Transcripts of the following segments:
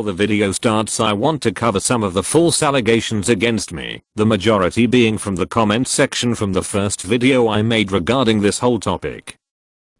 before the video starts I want to cover some of the false allegations against me, the majority being from the comment section from the first video I made regarding this whole topic.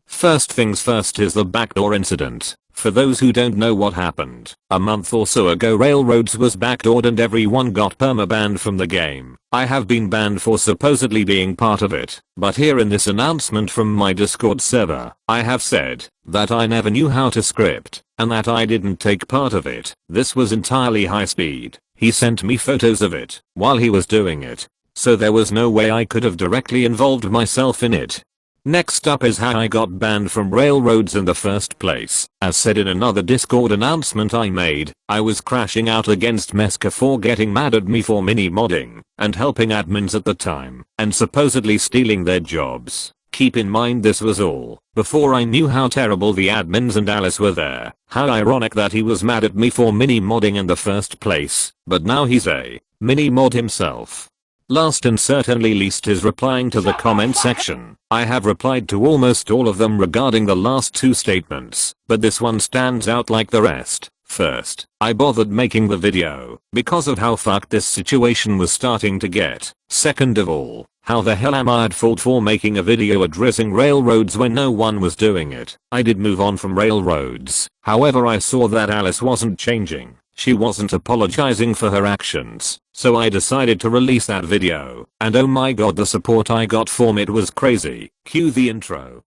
First things first is the backdoor incident. For those who don't know what happened, a month or so ago Railroads was backdoored and everyone got permabanned from the game. I have been banned for supposedly being part of it, but here in this announcement from my Discord server, I have said that I never knew how to script, and that I didn't take part of it. This was entirely high speed. He sent me photos of it while he was doing it, so there was no way I could have directly involved myself in it. Next up is how I got banned from Railroads in the first place. As said in another Discord announcement I made, I was crashing out against Meska for getting mad at me for mini-modding and helping admins at the time and supposedly stealing their jobs. Keep in mind this was all before I knew how terrible the admins and Alyx were there. How ironic that he was mad at me for mini-modding in the first place, but now he's a mini-mod himself. Last and certainly least is replying to the comment section. I have replied to almost all of them regarding the last two statements, but this one stands out like the rest. First, I bothered making the video because of how fucked this situation was starting to get. Second of all, how the hell am I at fault for making a video addressing Railroads when no one was doing it? I did move on from Railroads, however I saw that Alyx wasn't changing. She wasn't apologizing for her actions, so I decided to release that video, and oh my god the support I got from it was crazy. Cue the intro.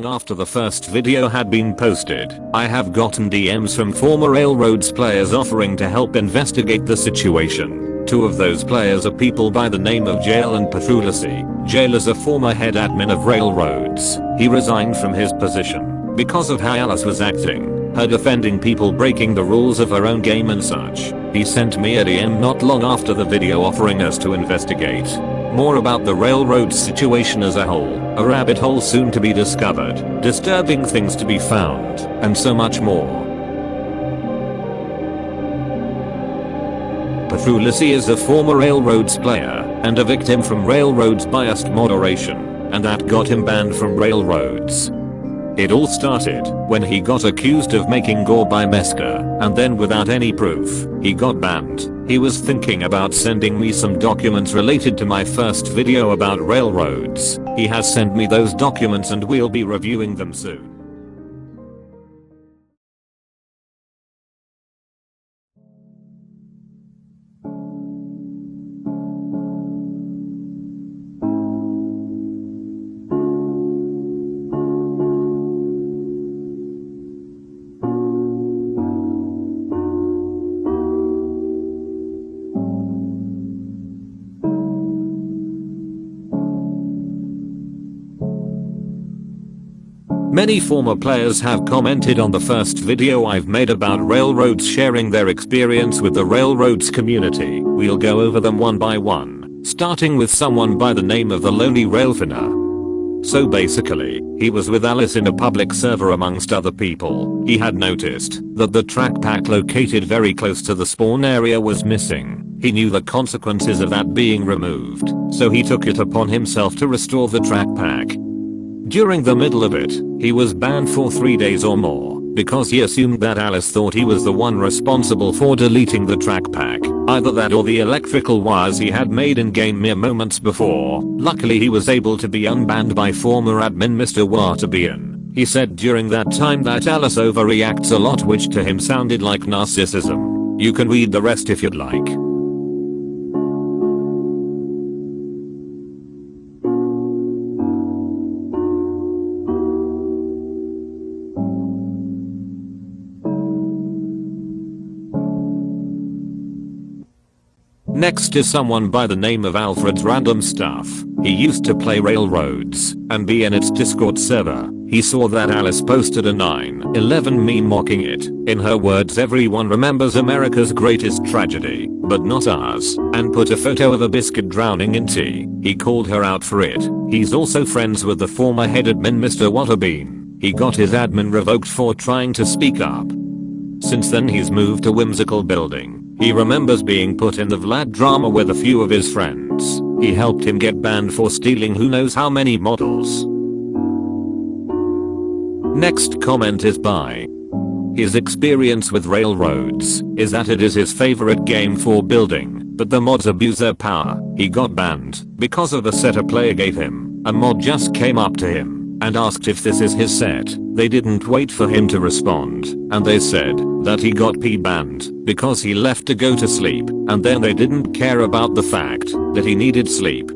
After the first video had been posted, I have gotten DMs from former Railroads players offering to help investigate the situation. Two of those players are people by the name of Jail and Petrulici. Jail is a former head admin of Railroads. He resigned from his position because of how Alyx was acting, her defending people breaking the rules of her own game and such. He sent me a DM not long after the video offering us to investigate more about the Railroads situation as a whole, a rabbit hole soon to be discovered, disturbing things to be found, and so much more. Petrulici is a former Railroads player and a victim from Railroads biased moderation, and that got him banned from Railroads. It all started when he got accused of making gore by Meska, and then without any proof, he got banned. He was thinking about sending me some documents related to my first video about Railroads. He has sent me those documents and we'll be reviewing them soon. Many former players have commented on the first video I've made about Railroads sharing their experience with the Railroads community. We'll go over them one by one, starting with someone by the name of the Lonely Railfinner. So basically, he was with Alyx in a public server amongst other people. He had noticed that the track pack located very close to the spawn area was missing. He knew the consequences of that being removed, so he took it upon himself to restore the track pack. During the middle of it, he was banned for 3 days or more because he assumed that Alyx thought he was the one responsible for deleting the track pack. Either that or the electrical wires he had made in game mere moments before. Luckily he was able to be unbanned by former admin Mr. Watabian. He said during that time that Alyx overreacts a lot, which to him sounded like narcissism. You can read the rest if you'd like. Next is someone by the name of Alfred's Random Stuff. He used to play Railroads and be in its Discord server. He saw that Alice posted a 9/11 meme mocking it. In her words, everyone remembers America's greatest tragedy, but not ours, and put a photo of a biscuit drowning in tea. He called her out for it. He's also friends with the former head admin Mr. Watterbean. He got his admin revoked for trying to speak up. Since then he's moved to Whimsical Building. He remembers being put in the Vlad drama with a few of his friends. He helped him get banned for stealing who knows how many models. Next comment is by. His experience with Railroads is that it is his favorite game for building, but the mods abuse their power. He got banned because of the set a player gave him. A mod just came up to him and asked if this is his set. They didn't wait for him to respond, and they said that he got banned because he left to go to sleep, and then they didn't care about the fact that he needed sleep.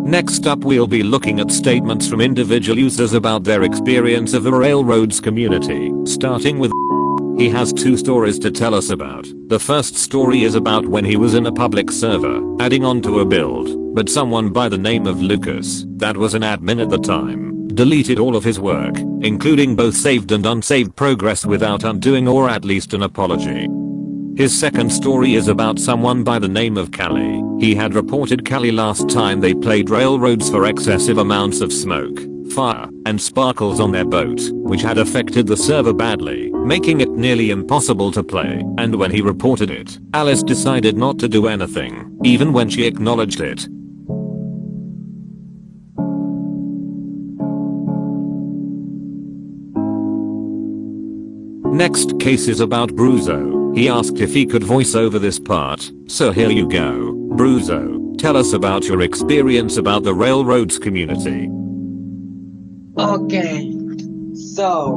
Next up we'll be looking at statements from individual users about their experience of the Railroads community, starting with. He has 2 stories to tell us about. The first story is about when he was in a public server, adding on to a build, but someone by the name of Lucas, that was an admin at the time, deleted all of his work, including both saved and unsaved progress without undoing or at least an apology. His second story is about someone by the name of Callie. He had reported Callie last time they played Railroads for excessive amounts of smoke, fire, and sparkles on their boat, which had affected the server badly, making it nearly impossible to play. And when he reported it, Alice decided not to do anything, even when she acknowledged it. Next case is about Bruzo. He asked if he could voice over this part, so here you go. Bruzo, tell us about your experience about the Railroads community. Okay, so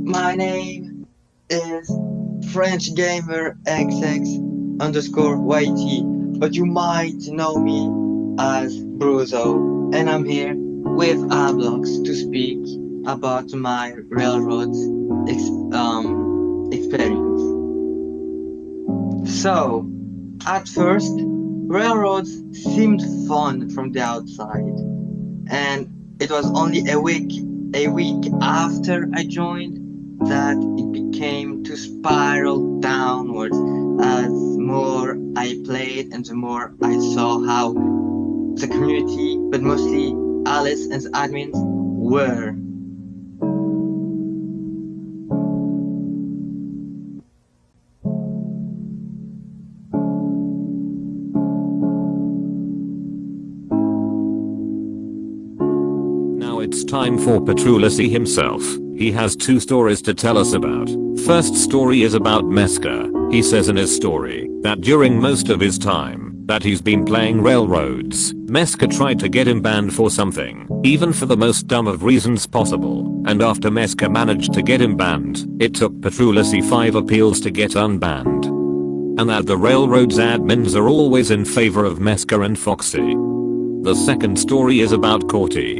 my name is French Gamer XX_YT, but you might know me as Bruzo, and I'm here with Alyx to speak about my Railroads experience. So, at first, Railroads seemed fun from the outside, and it was only a week after I joined that it became to spiral downwards as more I played and the more I saw how the community, but mostly Alice and the admins, were. It's time for Petrulici himself. He has 2 stories to tell us about. First story is about Meska. He says in his story that during most of his time that he's been playing Railroads, Meska tried to get him banned for something, even for the most dumb of reasons possible, and after Meska managed to get him banned, it took Petrulici 5 appeals to get unbanned. And that the Railroads admins are always in favor of Meska and Foxy. The second story is about Corti.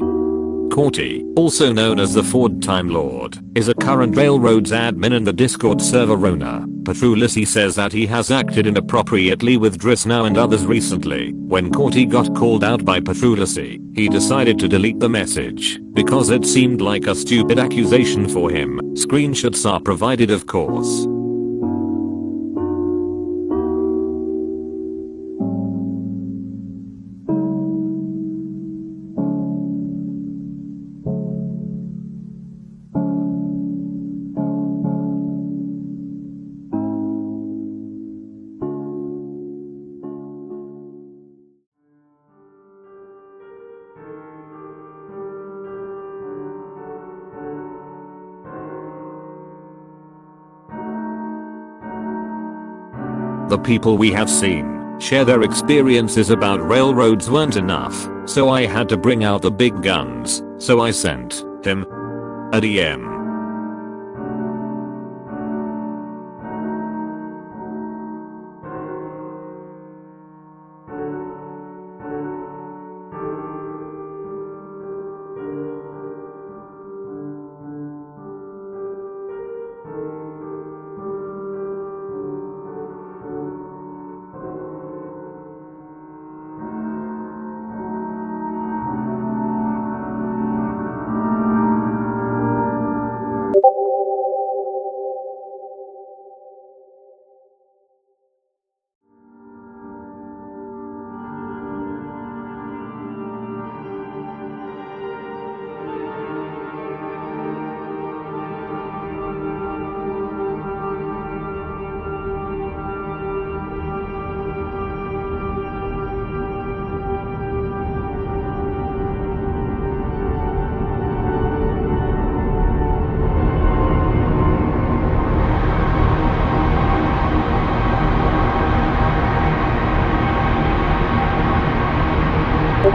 Corti, also known as the Ford Time Lord, is a current Railroads admin in the Discord server Rona. Petrulici says that he has acted inappropriately with Drisnow and others recently. When Corti got called out by Petrulici, he decided to delete the message because it seemed like a stupid accusation for him. Screenshots are provided, of course. The people we have seen share their experiences about Railroads weren't enough, so I had to bring out the big guns, so I sent him a DM.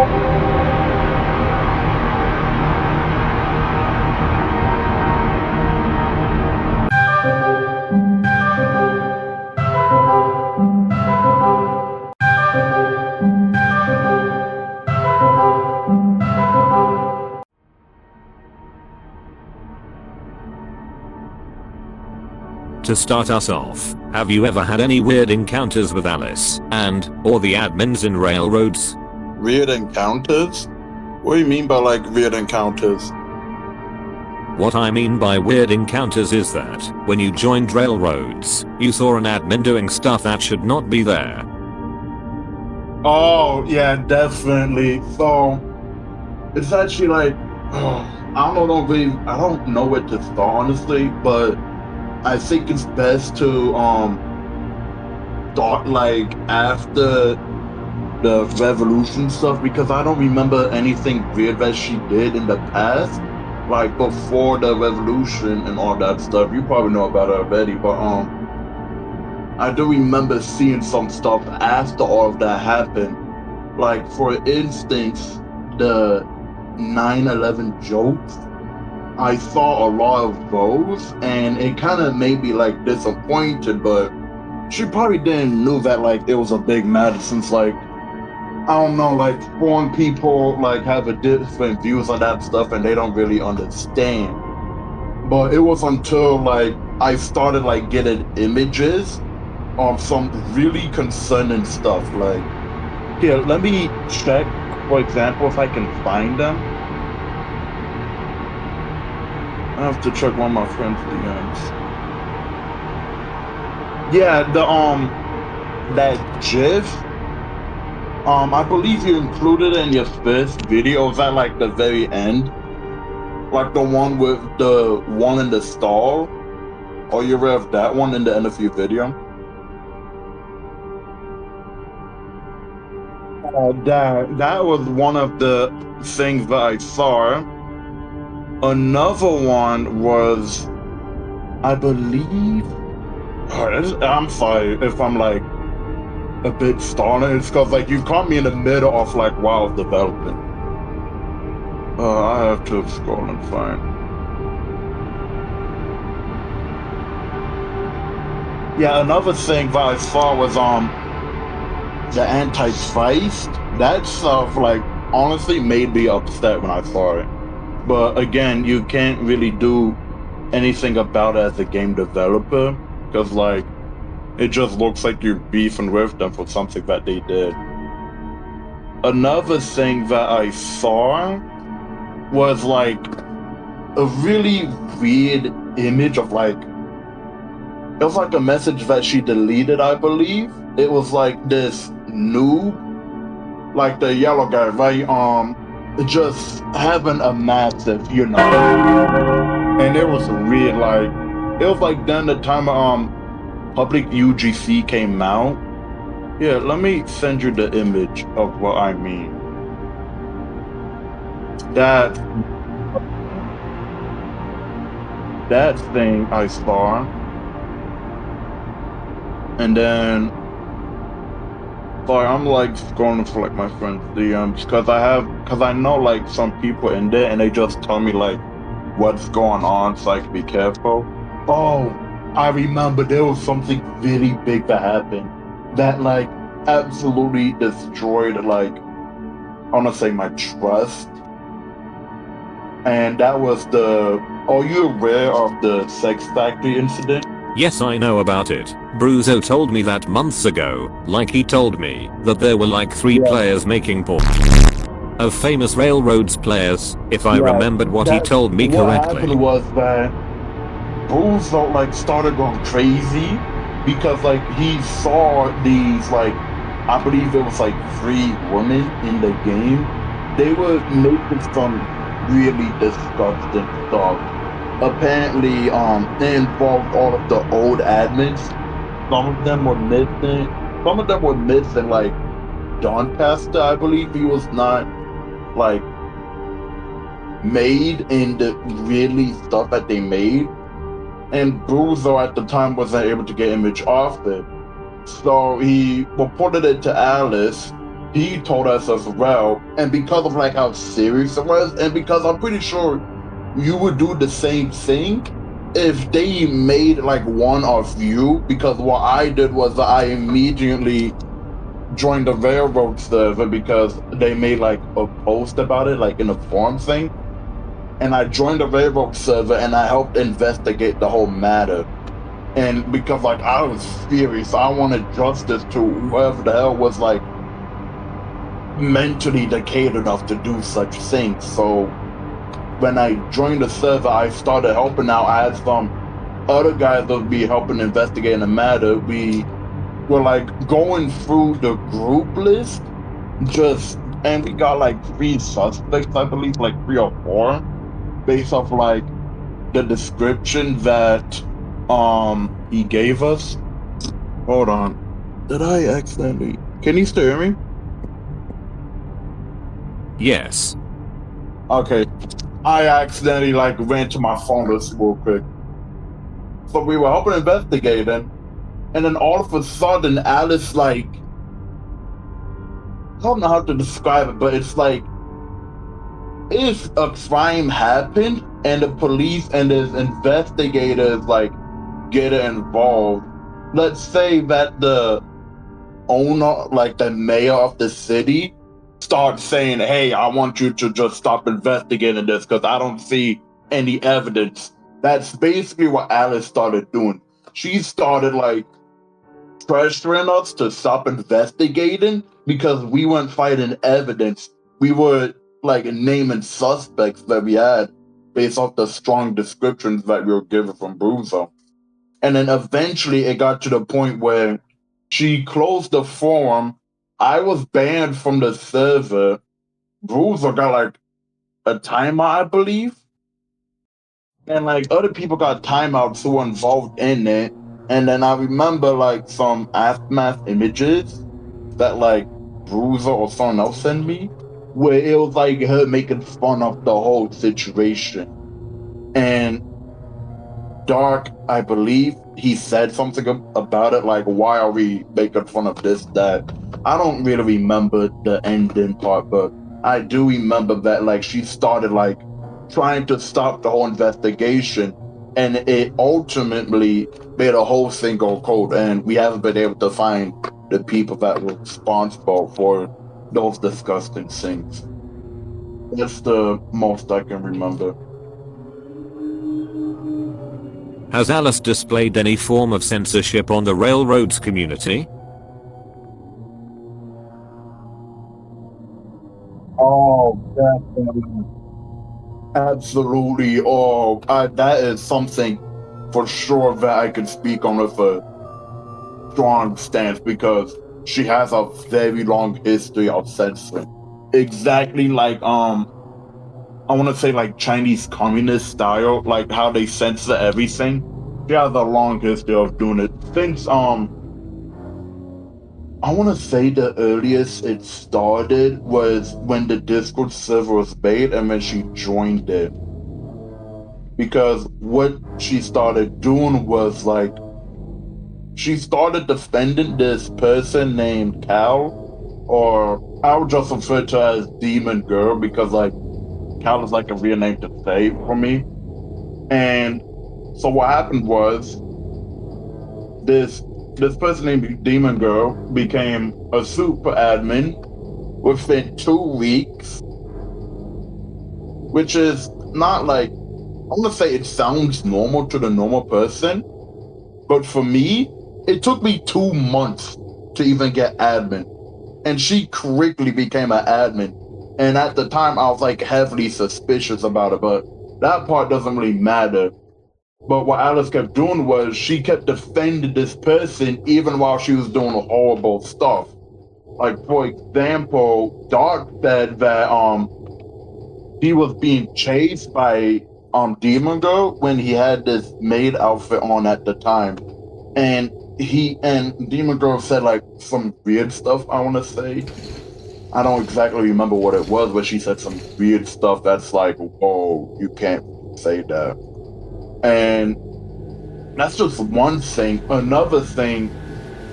To start us off, have you ever had any weird encounters with Alyx or the admins in Railroads? Weird encounters? What do you mean by like weird encounters? What I mean by weird encounters is that, when you joined Railroads, you saw an admin doing stuff that should not be there. Oh, yeah, definitely. So, it's actually like, I don't know where to start, honestly, but I think it's best to start like after the revolution stuff, because I don't remember anything weird that she did in the past, like before the revolution and all that stuff. You probably know about it already, but I do remember seeing some stuff after all of that happened. Like, for instance, the 9/11 jokes. I saw a lot of those, and it kind of made me like disappointed, but she probably didn't know that like it was a big matter, since like, I don't know, like foreign people like have a different views on that stuff and they don't really understand. But it was until like I started like getting images of some really concerning stuff. Like, here, let me check, for example, if I can find them. I have to check one of my friends' DMs. Yeah, that GIF, I believe you included it in your first video. Was at like the very end, like the one with the one in the stall. Or you read that one in the end of your video? That was one of the things that I saw. Another one was, I believe, I'm sorry if I'm like a bit stalling. It's because like you caught me in the middle of like wild development. I have to scroll and find. Yeah, another thing that I saw was the Antichrist. That stuff like honestly made me upset when I saw it. But again, you can't really do anything about it as a game developer, because like it just looks like you're beefing with them for something that they did. Another thing that I saw was like a really weird image of like, it was like a message that she deleted, I believe. It was like this noob, like the yellow guy, right? Just having a massive, and it was weird. Like, it was like then the time public UGC came out. Yeah, let me send you the image of what I mean. That thing I saw, and then sorry, I'm like scrolling for like my friend's DMs because I know like some people in there and they just tell me like what's going on, so I can be careful. Oh, I remember there was something really big that happened that like absolutely destroyed like, I want to say, my trust. And that was are you aware of the sex factory incident? Yes, I know about it. Bruzo told me that months ago, like he told me that there were like 3 players making porn of famous Railroads players, if I remembered what he told me correctly. What happened was that Bruzo like started going crazy because like he saw these like, I believe it was like 3 women in the game. They were making some really disgusting stuff. Apparently, it involved all of the old admins. Some of them were missing like Don Pastor, I believe. He was not like made in the really stuff that they made. And Bruzo at the time wasn't able to get image off it. So he reported it to Alyx, he told us as well, and because of like how serious it was, and because I'm pretty sure you would do the same thing if they made like one of you, because what I did was I immediately joined the railroad server because they made like a post about it, like in a forum thing. And I joined the railroad server and I helped investigate the whole matter. And because like I was furious, I wanted justice to whoever the hell was like mentally decayed enough to do such things. So when I joined the server, I started helping out. I had some other guys that would be helping investigate the matter. We were like going through the group list, and we got like 3 suspects, I believe, like 3 or 4, based off like the description that he gave us. Hold on. Did I accidentally? Can you still hear me? Yes. Okay. I accidentally like ran to my phone real quick. So we were helping investigating, and then all of a sudden Alyx like, I don't know how to describe it, but it's like if a crime happened and the police and the investigators like get involved, let's say that the owner, like the mayor of the city, starts saying, hey, I want you to just stop investigating this because I don't see any evidence. That's basically what Alyx started doing. She started like pressuring us to stop investigating because we weren't finding evidence. We were like naming suspects that we had based off the strong descriptions that we were given from Bruiser. And then eventually it got to the point where she closed the forum. I was banned from the server. Bruiser got like a timeout, I believe. And like other people got timeouts who were involved in it. And then I remember like some aftermath images that like Bruiser or someone else sent me, where it was like her making fun of the whole situation. And Dark, I believe he said something about it, like, why are we making fun of this, that? I don't really remember the ending part, but I do remember that like she started like trying to stop the whole investigation, and it ultimately made a whole thing go cold, and we haven't been able to find the people that were responsible for those disgusting things. That's the most I can remember. Has Alyx displayed any form of censorship on the railroads community? Oh, definitely. Absolutely. Oh, that is something for sure that I can speak on with a strong stance because she has a very long history of censoring. Exactly like I want to say like Chinese communist style, like how they censor everything. She has a long history of doing it since I want to say the earliest it started was when the Discord server was made and when she joined it. Because what she started doing was like, she started defending this person named Cal, or I'll just refer to her as Demon Girl because like Cal is like a real name to say for me. And so what happened was this person named Demon Girl became a super admin within 2 weeks, which is not like, I'm gonna say it sounds normal to the normal person, but for me, it took me 2 months to even get admin. And she quickly became an admin. And at the time, I was like heavily suspicious about it, but that part doesn't really matter. But what Alyx kept doing was she kept defending this person even while she was doing horrible stuff. Like, for example, Dark said that he was being chased by Demon Girl when he had this maid outfit on at the time. And Demon Girl said like some weird stuff, I wanna say. I don't exactly remember what it was, but she said some weird stuff that's like, whoa, you can't say that. And that's just one thing. Another thing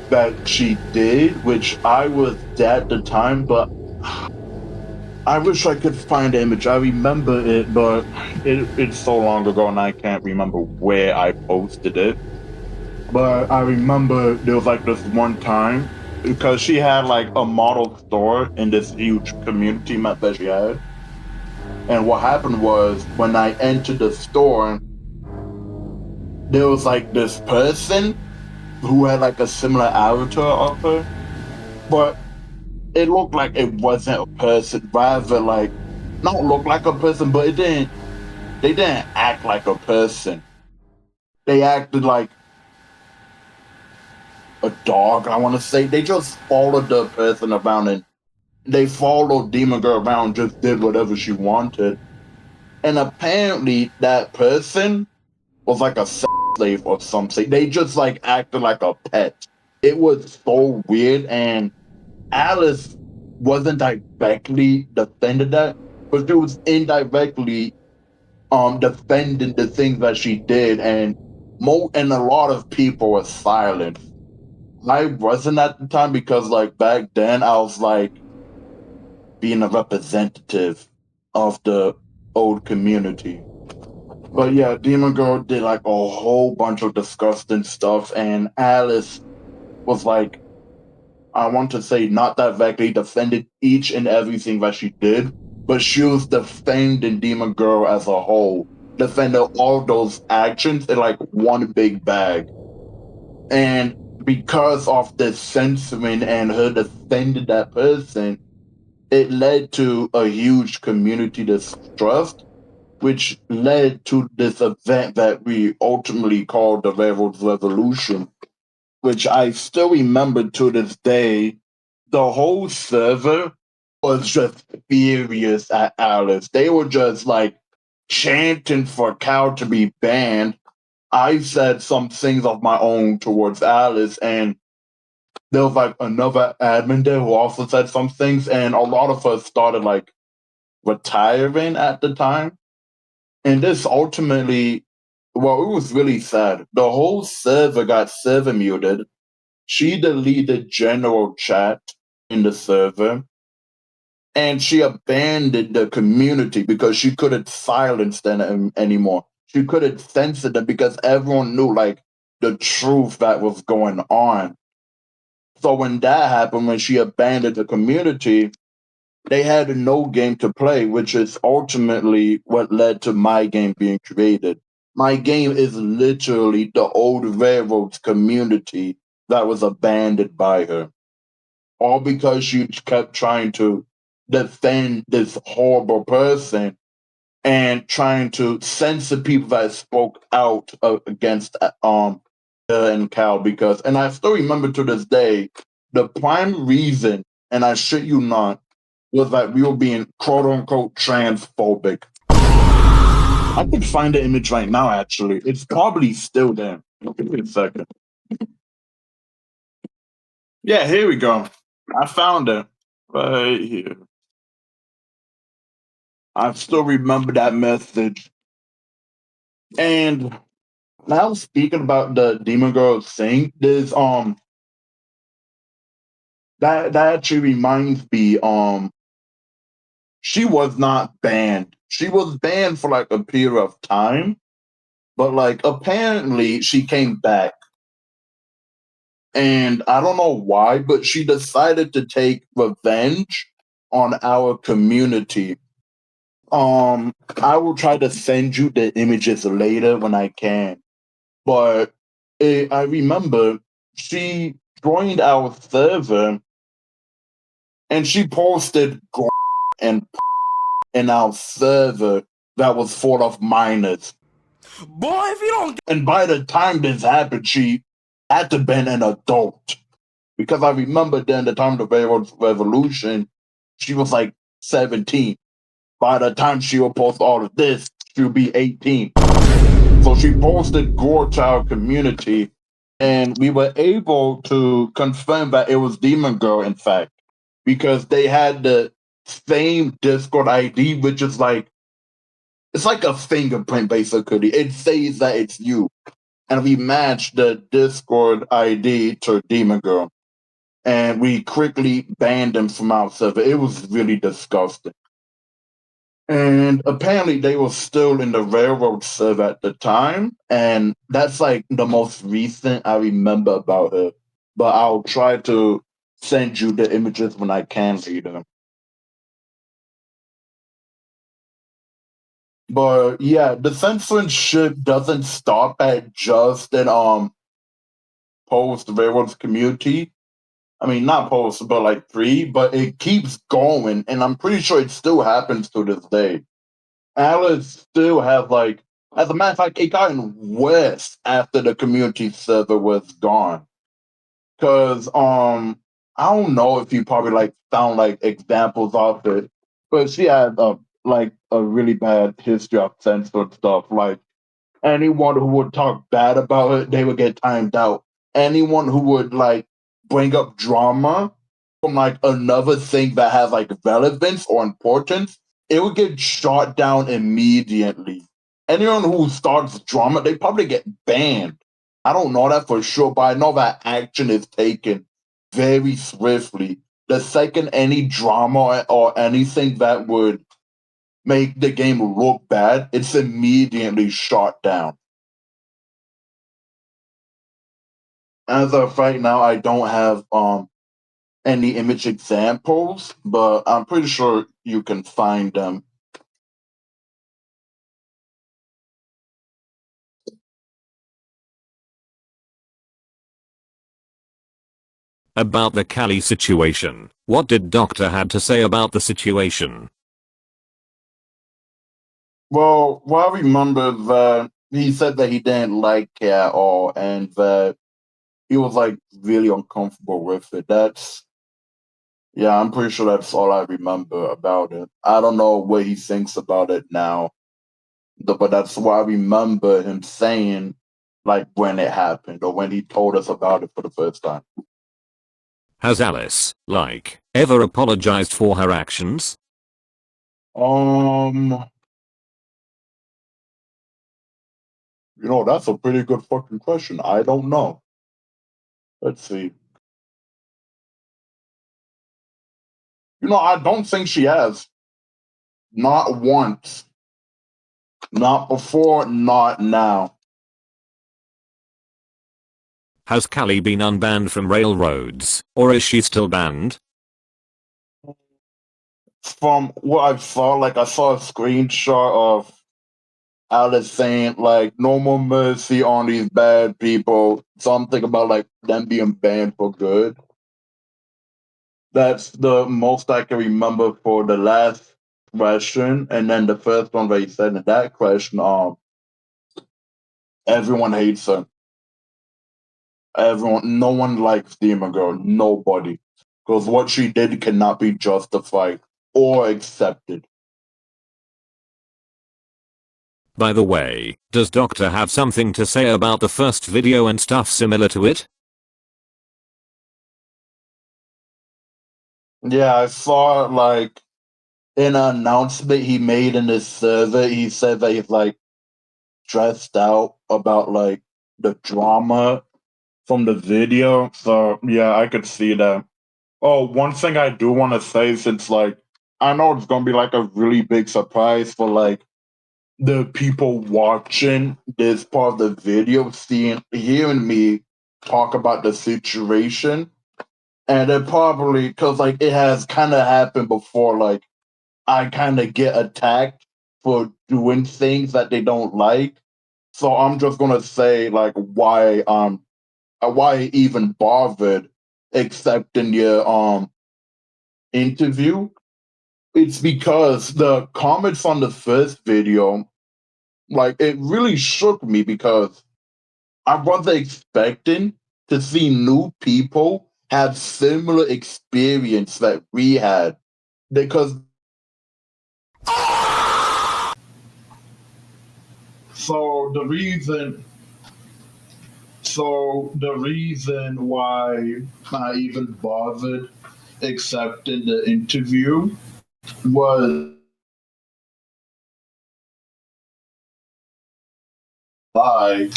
that she did, which I was there at the time, but I wish I could find the image. I remember it, but it's so long ago and I can't remember where I posted it. But I remember there was like this one time because she had like a model store in this huge community map that she had. And what happened was when I entered the store, there was like this person who had like a similar avatar of her, but it looked like it wasn't a person, rather like not look like a person, but they didn't act like a person. They acted like a dog, I want to say. They just followed the person around and they followed Demon Girl around, just did whatever she wanted. And apparently that person was like a sex slave or something. They just like acted like a pet. It was so weird, and Alyx wasn't directly defended that, but she was indirectly defending the things that she did, and a lot of people were silent. I wasn't at the time because like back then I was like being a representative of the old community. But yeah, Demon Girl did like a whole bunch of disgusting stuff, and Alyx was like, I want to say not directly defended each and everything that she did, but she was defending Demon Girl as a whole, defending all those actions in like one big bag. And because of the censoring and her defending that person, it led to a huge community distrust, which led to this event that we ultimately called the Railroad Revolution, which I still remember to this day. The whole server was just furious at Alyx. They were just like chanting for Cal to be banned. I said some things of my own towards Alyx, and there was like another admin there who also said some things, and a lot of us started like retiring at the time. And this ultimately, well, it was really sad. The whole server got server muted. She deleted general chat in the server, and she abandoned the community because she couldn't silence them anymore. She couldn't censor them because everyone knew like the truth that was going on. So when that happened, when she abandoned the community, they had no game to play, which is ultimately what led to my game being created. My game is literally the old railroads community that was abandoned by her, all because she kept trying to defend this horrible person and trying to censor people that spoke out against her and Cal. Because, and I still remember to this day, the prime reason, and I shit you not, was that we were being quote unquote transphobic. I could find the image right now, actually. It's probably still there. Give me a second. Yeah, here we go. I found it right here. I still remember that message. And now speaking about the Demon Girl thing, there's that actually reminds me, she was not banned. She was banned for like a period of time, but like apparently she came back. And I don't know why, but she decided to take revenge on our community. I will try to send you the images later when I can. But I remember she joined our server and she posted and in our server that was full of minors. Boy, if you don't. And by the time this happened, she had to been an adult. Because I remember during the time of the Railroad Revolution, she was like 17. By the time she will post all of this, she'll be 18. So she posted gore to our community, and we were able to confirm that it was Demon Girl, in fact, because they had the same Discord ID, which is like, it's like a fingerprint, basically. It says that it's you. and we matched the Discord ID to Demon Girl, and we quickly banned them from our server. It was really disgusting. And apparently they were still in the railroad server at the time, and that's like the most recent I remember about her. But I'll try to send you the images when I can later. But yeah, the censorship doesn't stop at just an post railroads community. I mean, not post, but like pre, but it keeps going, and I'm pretty sure it still happens to this day. Alyx still has like, as a matter of fact, it gotten worse after the community server was gone. Cause I don't know if you probably like found like examples of it, but she had like a really bad history of censored stuff. Like anyone who would talk bad about it, they would get timed out. Anyone who would like bring up drama from like another thing that has like relevance or importance, it would get shot down immediately. Anyone who starts drama, they probably get banned. I don't know that for sure, but I know that action is taken very swiftly. The second any drama or anything that would make the game look bad, it's immediately shot down. As of right now, I don't have any image examples, but I'm pretty sure you can find them. About the Cali situation, what did Doctor had to say about the situation? Well, I remember that he said that he didn't like it at all, and that he was like really uncomfortable with it. Yeah, I'm pretty sure that's all I remember about it. I don't know what he thinks about it now, but that's what I remember him saying, like when it happened or when he told us about it for the first time. Has Alyx, like, ever apologized for her actions? That's a pretty good fucking question. I don't know. Let's see. I don't think she has. Not once. Not before, not now. Has Cali been unbanned from railroads, or is she still banned? From what I saw, like I saw a screenshot of Alice saying like no more mercy on these bad people. Something about like them being banned for good. That's the most I can remember for the last question, and then the first one that he said in that question, everyone hates her. Everyone, no one likes Demon Girl. Nobody, because what she did cannot be justified or accepted. By the way, does Doctor have something to say about the first video and stuff similar to it? Yeah, I saw like in an announcement he made in his server, he said that he's like stressed out about like the drama from the video. So yeah, I could see that. Oh, one thing I do want to say, since like I know it's gonna be like a really big surprise for like the people watching this part of the video, hearing me talk about the situation. And it probably, because like it has kind of happened before, like I kind of get attacked for doing things that they don't like. So I'm just gonna say like why I even bothered accepting your interview. It's because the comments on the first video, like it really shook me because I wasn't expecting to see new people have similar experience that we had. Because so the reason why I even bothered accepting the interview was like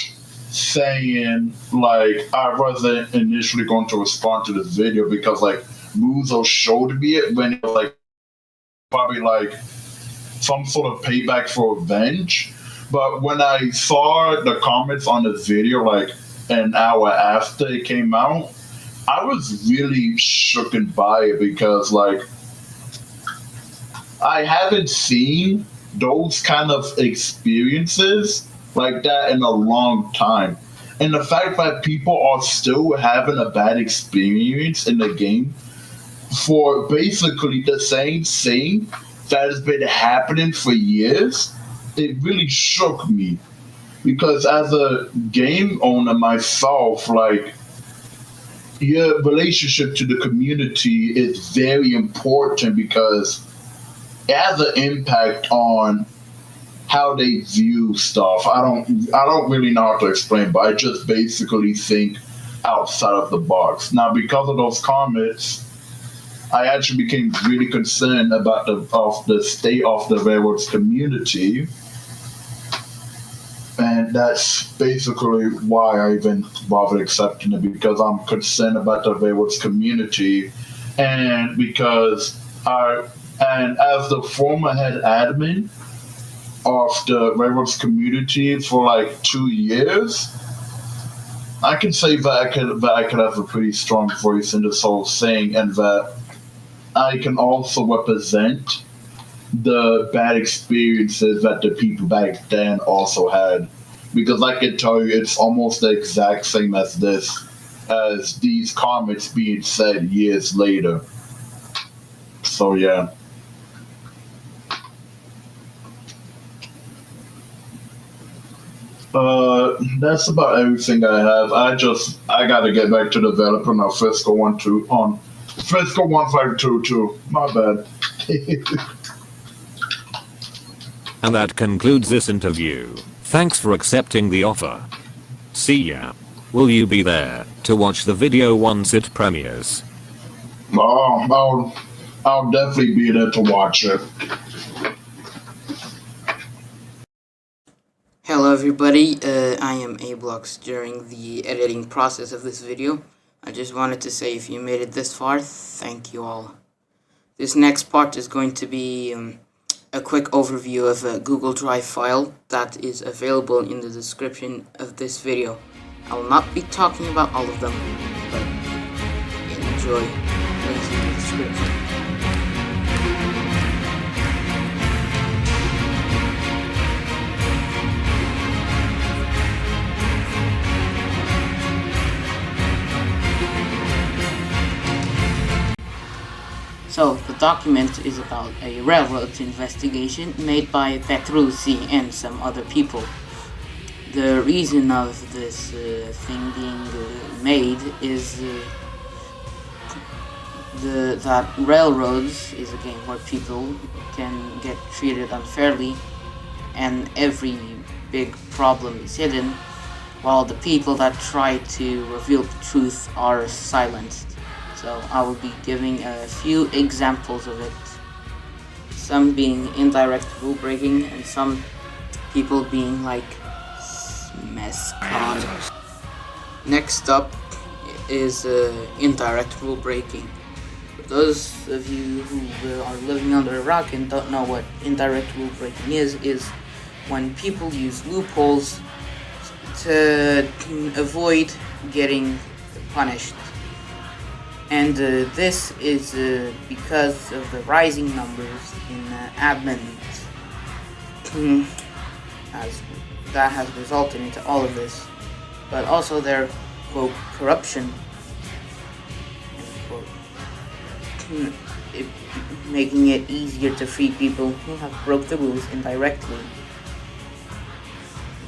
saying like I wasn't initially going to respond to this video because like Muzo showed me it when it was like probably like some sort of payback for revenge. But when I saw the comments on the video like an hour after it came out, I was really shooken by it because like I haven't seen those kind of experiences like that in a long time. And the fact that people are still having a bad experience in the game for basically the same thing that has been happening for years, it really shook me. Because as a game owner myself, like, your relationship to the community is very important because it has an impact on how they view stuff. I don't really know how to explain, but I just basically think outside of the box. Now, because of those comments, I actually became really concerned about the state of the railroads community, and that's basically why I even bothered accepting it, because I'm concerned about the railroads community, and because and as the former head admin of the railroads community for like 2 years, I can say that I could have a pretty strong voice in this whole thing, and that I can also represent the bad experiences that the people back then also had. Because I can tell you, it's almost the exact same as these comments being said years later. So yeah. That's about everything I have. I gotta get back to developing our Fiscal 1522. My bad. And that concludes this interview. Thanks for accepting the offer. See ya. Will you be there to watch the video once it premieres? Oh, I'll definitely be there to watch it. Hello everybody, I am Alyx. During the editing process of this video, I just wanted to say if you made it this far, thank you all. This next part is going to be a quick overview of a Google Drive file that is available in the description of this video. I will not be talking about all of them, but enjoy. Links in the description. So, the document is about a railroad investigation made by Petrulici and some other people. The reason of this thing being made is that railroads is a game where people can get treated unfairly and every big problem is hidden, while the people that try to reveal the truth are silenced. So I will be giving a few examples of it, some being indirect rule breaking and some people being like mescon. Next up is indirect rule breaking. For those of you who are living under a rock and don't know what indirect rule breaking is when people use loopholes to avoid getting punished. And this is because of the rising numbers in admins. That has resulted into all of this. But also their, quote, corruption, end quote, making it easier to free people who have broke the rules indirectly.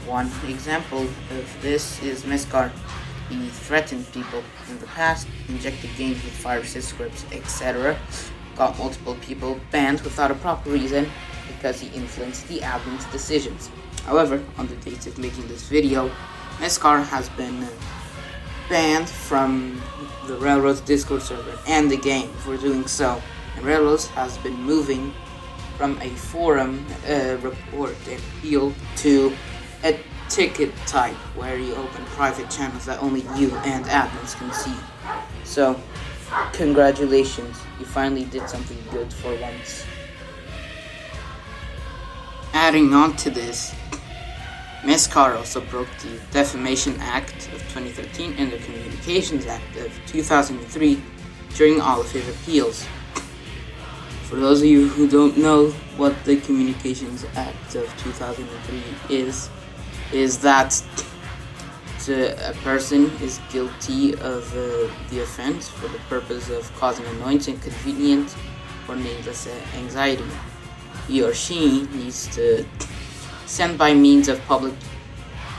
One example of this is Mescar. He threatened people in the past, injected games with viruses, scripts, etc. Got multiple people banned without a proper reason because he influenced the admin's decisions. However, on the date of making this video, Mescar has been banned from the Railroad's Discord server and the game for doing so. And Railroads has been moving from a forum report and appeal to a ticket type, where you open private channels that only you and admins can see. So, congratulations, you finally did something good for once. Adding on to this, Mescar also broke the Defamation Act of 2013 and the Communications Act of 2003 during all of his appeals. For those of you who don't know what the Communications Act of 2003 is that a person is guilty of the offense for the purpose of causing annoyance, inconvenience, or needless anxiety. He or she needs to send by means of public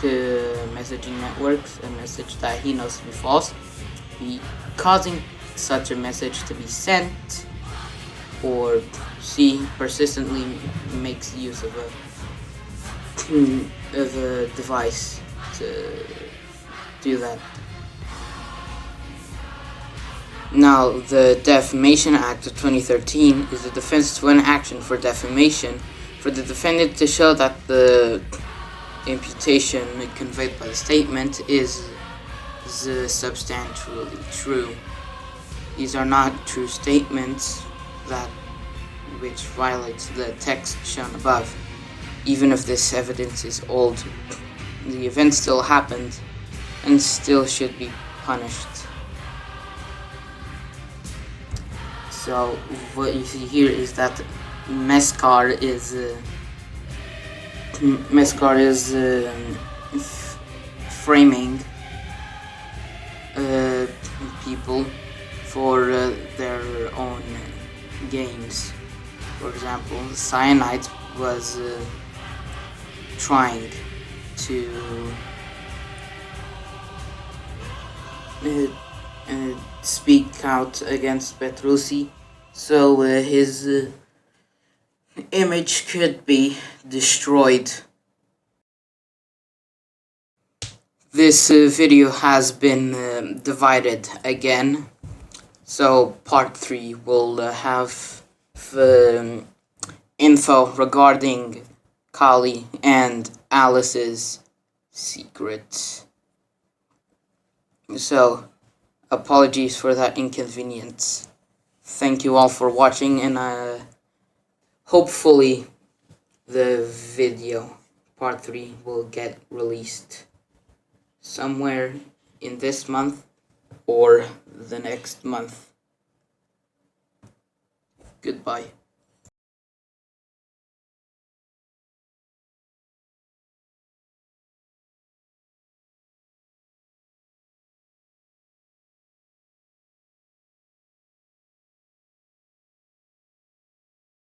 messaging networks a message that he knows to be false, be causing such a message to be sent, or C, persistently makes use of a device to do that. Now, the Defamation Act of 2013 is a defense to an action for defamation for the defendant to show that the imputation conveyed by the statement is substantially true. These are not true statements which violates the text shown above. Even if this evidence is old, the event still happened and still should be punished. So what you see here is that Mescar is framing people for their own games. For example, Cyanide was trying to speak out against Petrulici, so his image could be destroyed. This video has been divided again, so part 3 will have info regarding Kali and Alice's secrets. So, apologies for that inconvenience. Thank you all for watching, and hopefully the video part 3 will get released somewhere in this month or the next month. Goodbye.